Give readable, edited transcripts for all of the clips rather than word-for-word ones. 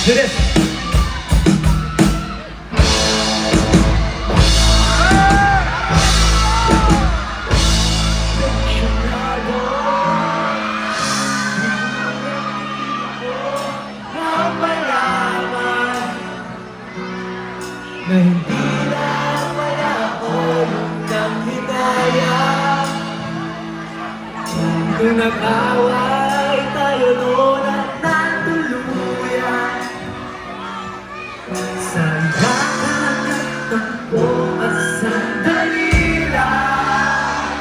Bilis! Na hindi na wala ko ng hidaya. Kung nag-away tayo noon at natuluyan, sa lahat ng takbo at sandali lang,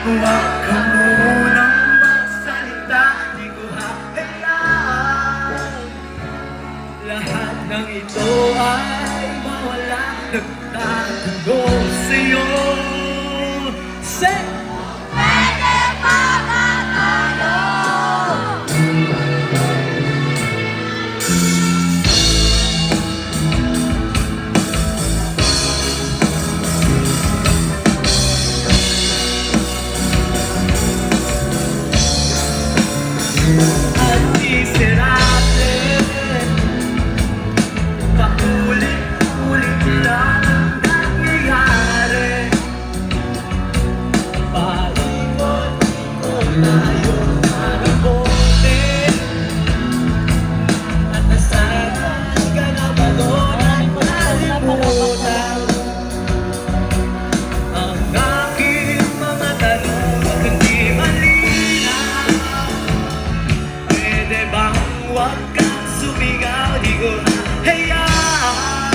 huwag ka munang magsalita, di ko hahayaan lahat ng ito ay mawala. Nagtatanong sa'yo, say! Pwede ba matalo? At miserable, paulit-ulit lang ang nangyayari. Paikot-ikot tayo magabote, at nasanay ka na ba doon ay malimutan ang aking mga tanong at hindi malinaw. Pwede bang huwag kang sumigaw, di ko hahayaan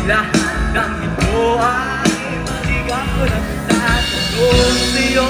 lahat ng ito ay maligaw. Nagtatanong sa'yo,